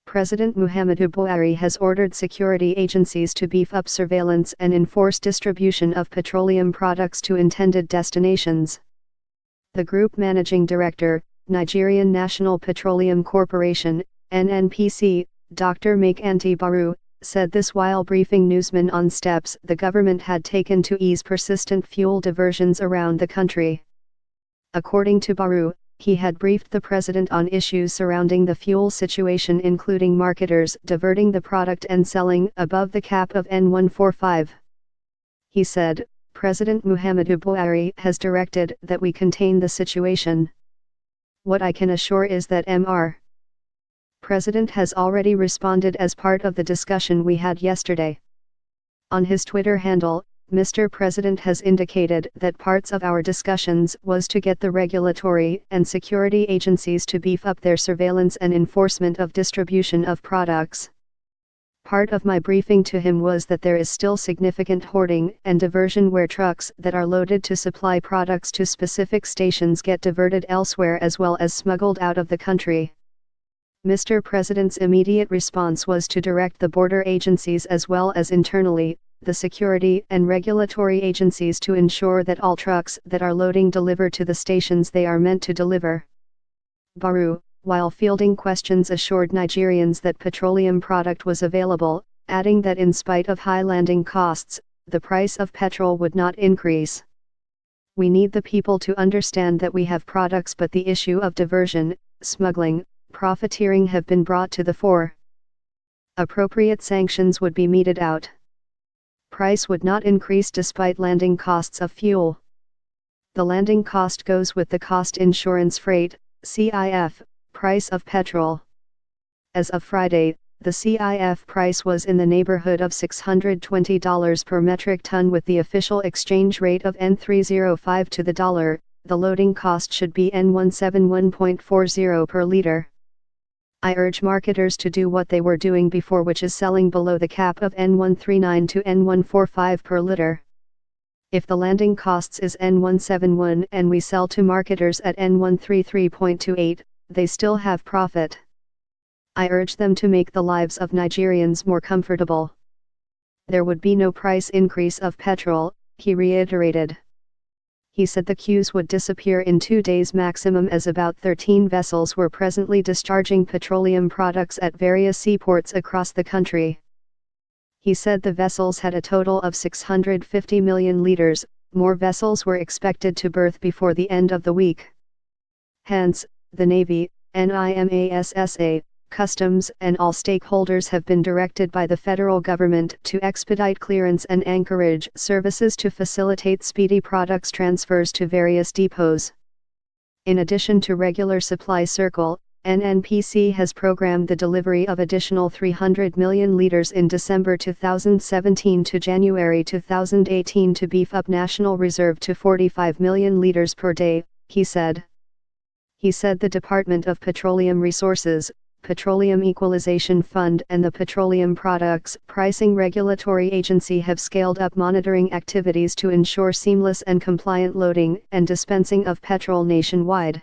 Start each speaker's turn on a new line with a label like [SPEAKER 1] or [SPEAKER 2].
[SPEAKER 1] President Muhammadu Buhari has ordered security agencies to beef up surveillance and enforce distribution of petroleum products to intended destinations. The Group Managing Director, Nigerian National Petroleum Corporation, NNPC, Dr. Makanti Baru, said this while briefing newsmen on steps the government had taken to ease persistent fuel diversions around the country. According to Baru, he had briefed the president on issues surrounding the fuel situation, including marketers diverting the product and selling above the cap of N145. He said, President Muhammadu Buhari has directed that we contain the situation. What I can assure is that Mr. President has already responded as part of the discussion we had yesterday. On his Twitter handle, Mr. President has indicated that parts of our discussions was to get the regulatory and security agencies to beef up their surveillance and enforcement of distribution of products. Part of my briefing to him was that there is still significant hoarding and diversion where trucks that are loaded to supply products to specific stations get diverted elsewhere as well as smuggled out of the country. Mr. President's immediate response was to direct the border agencies as well as internally, the security and regulatory agencies to ensure that all trucks that are loading deliver to the stations they are meant to deliver. Baru, while fielding questions, assured Nigerians that petroleum product was available, adding that in spite of high landing costs, the price of petrol would not increase. We need the people to understand that we have products, but the issue of diversion, smuggling, profiteering have been brought to the fore. Appropriate sanctions would be meted out. Price would not increase despite landing costs of fuel. The landing cost goes with the cost insurance freight, CIF, price of petrol. As of Friday, the CIF price was in the neighborhood of $620 per metric ton with the official exchange rate of N305 to the dollar. The loading cost should be N171.40 per liter. I urge marketers to do what they were doing before, which is selling below the cap of N139 to N145 per liter. If the landing costs is N171 and we sell to marketers at N133.28, they still have profit. I urge them to make the lives of Nigerians more comfortable. There would be no price increase of petrol, he reiterated. He said the queues would disappear in 2 days maximum, as about 13 vessels were presently discharging petroleum products at various seaports across the country. He said the vessels had a total of 650 million liters, more vessels were expected to berth before the end of the week. Hence, the Navy, NIMASSA, Customs and all stakeholders have been directed by the federal government to expedite clearance and anchorage services to facilitate speedy products transfers to various depots. In addition to regular supply circle, NNPC has programmed the delivery of additional 300 million liters in December 2017 to January 2018 to beef up national reserve to 45 million liters per day, he said. He said the Department of Petroleum Resources, Petroleum Equalization Fund and the Petroleum Products Pricing Regulatory Agency have scaled up monitoring activities to ensure seamless and compliant loading and dispensing of petrol nationwide.